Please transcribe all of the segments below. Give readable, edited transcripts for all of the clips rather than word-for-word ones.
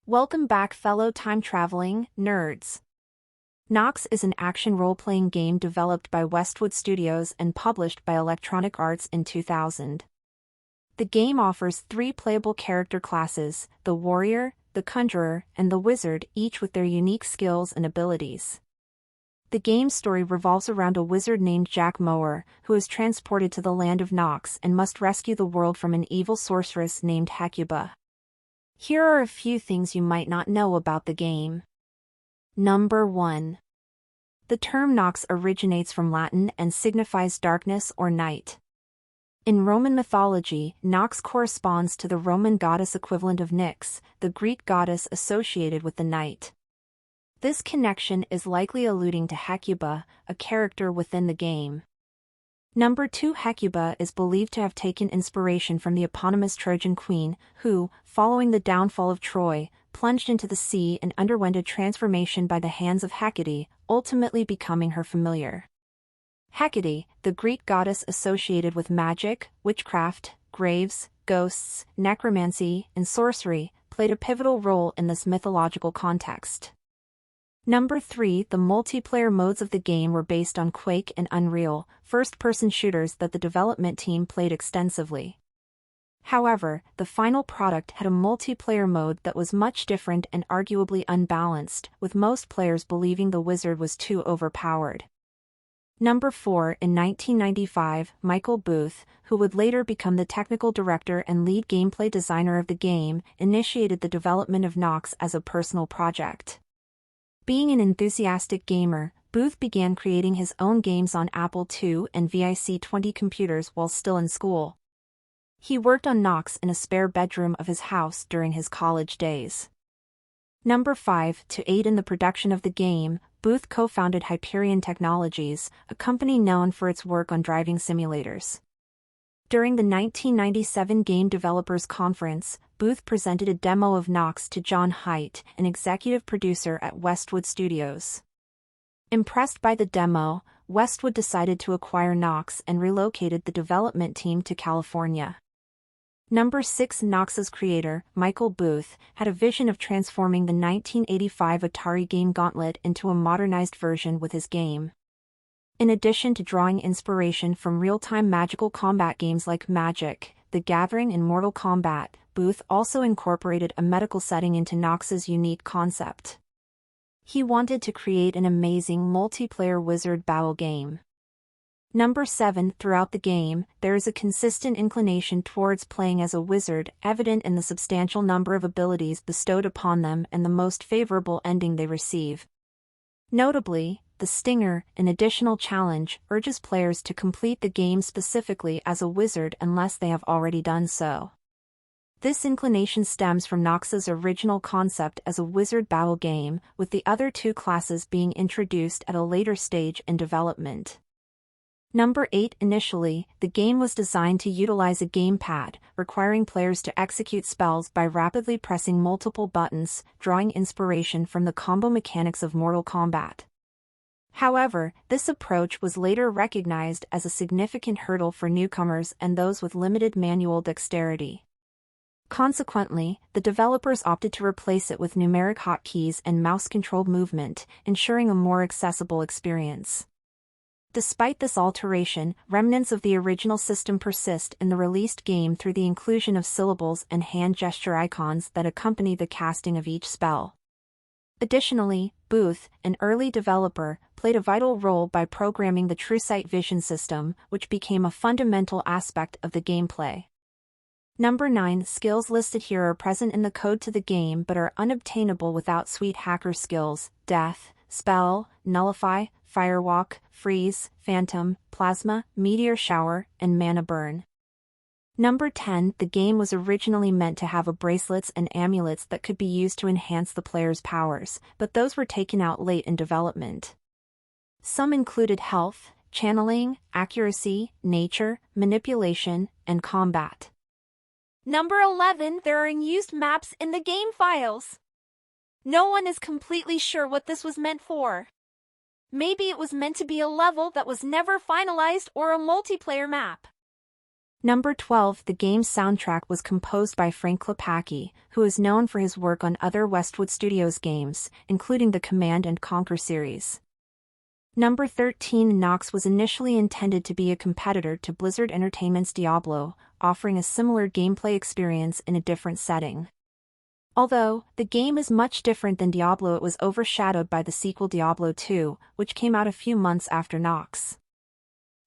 Welcome back, fellow time-traveling nerds. NOX is an action role-playing game developed by Westwood Studios and published by Electronic Arts in 2000. The game offers three playable character classes, the Warrior, the Conjurer, and the Wizard, each with their unique skills and abilities. The game's story revolves around a wizard named Jack Mower, who is transported to the land of NOX and must rescue the world from an evil sorceress named Hecuba. Here are a few things you might not know about the game. Number 1. The term Nox originates from Latin and signifies darkness or night. In Roman mythology, Nox corresponds to the Roman goddess equivalent of Nyx, the Greek goddess associated with the night. This connection is likely alluding to Hecuba, a character within the game. Number 2. Hecuba is believed to have taken inspiration from the eponymous Trojan queen, who, following the downfall of Troy, plunged into the sea and underwent a transformation by the hands of Hecate, ultimately becoming her familiar. Hecate, the Greek goddess associated with magic, witchcraft, graves, ghosts, necromancy, and sorcery, played a pivotal role in this mythological context. Number 3. The multiplayer modes of the game were based on Quake and Unreal, first-person shooters that the development team played extensively. However, the final product had a multiplayer mode that was much different and arguably unbalanced, with most players believing the wizard was too overpowered. Number 4. In 1995, Michael Booth, who would later become the technical director and lead gameplay designer of the game, initiated the development of NOX as a personal project. Being an enthusiastic gamer, Booth began creating his own games on Apple II and VIC-20 computers while still in school. He worked on NOX in a spare bedroom of his house during his college days. Number 5. To aid in the production of the game, Booth co-founded Hyperion Technologies, a company known for its work on driving simulators. During the 1997 Game Developers Conference, Booth presented a demo of NOX to John Haidt, an executive producer at Westwood Studios. Impressed by the demo, Westwood decided to acquire NOX and relocated the development team to California. Number 6. NOX's creator, Michael Booth, had a vision of transforming the 1985 Atari game Gauntlet into a modernized version with his game. In addition to drawing inspiration from real-time magical combat games like Magic, The Gathering and Mortal Kombat, Booth also incorporated a medical setting into NOX's unique concept. He wanted to create an amazing multiplayer wizard battle game. Number 7. Throughout the game, there is a consistent inclination towards playing as a wizard, evident in the substantial number of abilities bestowed upon them and the most favorable ending they receive. Notably, the Stinger, an additional challenge, urges players to complete the game specifically as a wizard unless they have already done so. This inclination stems from NOX's original concept as a wizard battle game, with the other two classes being introduced at a later stage in development. Number 8. Initially, the game was designed to utilize a gamepad, requiring players to execute spells by rapidly pressing multiple buttons, drawing inspiration from the combo mechanics of Mortal Kombat. However, this approach was later recognized as a significant hurdle for newcomers and those with limited manual dexterity. Consequently, the developers opted to replace it with numeric hotkeys and mouse-controlled movement, ensuring a more accessible experience. Despite this alteration, remnants of the original system persist in the released game through the inclusion of syllables and hand gesture icons that accompany the casting of each spell. Additionally, Booth, an early developer, played a vital role by programming the TrueSight vision system, which became a fundamental aspect of the gameplay. Number 9. Skills listed here are present in the code to the game but are unobtainable without sweet hacker skills: Death, Spell, Nullify, Firewalk, Freeze, Phantom, Plasma, Meteor Shower, and Mana Burn. Number 10. The game was originally meant to have bracelets and amulets that could be used to enhance the player's powers, but those were taken out late in development. Some included health, channeling, accuracy, nature, manipulation, and combat. Number 11. There are unused maps in the game files. No one is completely sure what this was meant for. Maybe it was meant to be a level that was never finalized or a multiplayer map. Number 12. The game's soundtrack was composed by Frank Klepacki, who is known for his work on other Westwood Studios games, including the Command and Conquer series. Number 13. NOX was initially intended to be a competitor to Blizzard Entertainment's Diablo, offering a similar gameplay experience in a different setting. Although the game is much different than Diablo, it was overshadowed by the sequel Diablo 2, which came out a few months after NOX.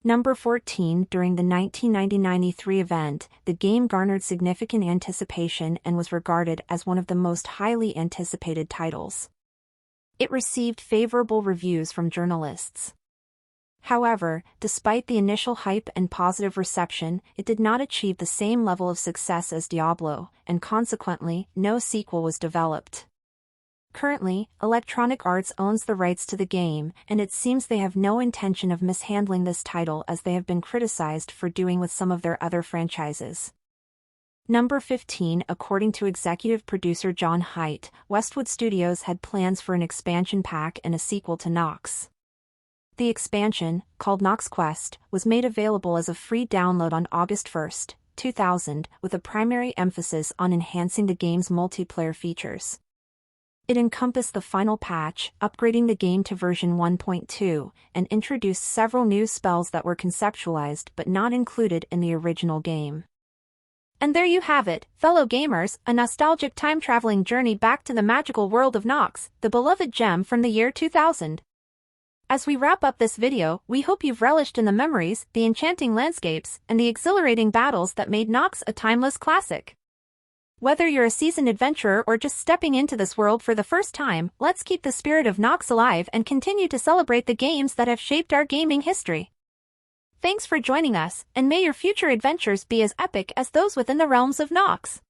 Number 14. During the 1990 E3 event, the game garnered significant anticipation and was regarded as one of the most highly anticipated titles. It received favorable reviews from journalists. However, despite the initial hype and positive reception, it did not achieve the same level of success as Diablo, and consequently, no sequel was developed. Currently, Electronic Arts owns the rights to the game, and it seems they have no intention of mishandling this title as they have been criticized for doing with some of their other franchises. Number 15. According to executive producer John Haidt, Westwood Studios had plans for an expansion pack and a sequel to NOX. The expansion, called NOX Quest, was made available as a free download on August 1, 2000, with a primary emphasis on enhancing the game's multiplayer features. It encompassed the final patch, upgrading the game to version 1.2, and introduced several new spells that were conceptualized but not included in the original game. And there you have it, fellow gamers, a nostalgic time-traveling journey back to the magical world of NOX, the beloved gem from the year 2000. As we wrap up this video, we hope you've relished in the memories, the enchanting landscapes, and the exhilarating battles that made NOX a timeless classic. Whether you're a seasoned adventurer or just stepping into this world for the first time, let's keep the spirit of NOX alive and continue to celebrate the games that have shaped our gaming history. Thanks for joining us, and may your future adventures be as epic as those within the realms of NOX.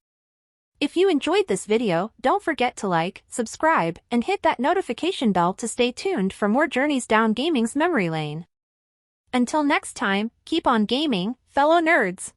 If you enjoyed this video, don't forget to like, subscribe, and hit that notification bell to stay tuned for more journeys down gaming's memory lane. Until next time, keep on gaming, fellow nerds!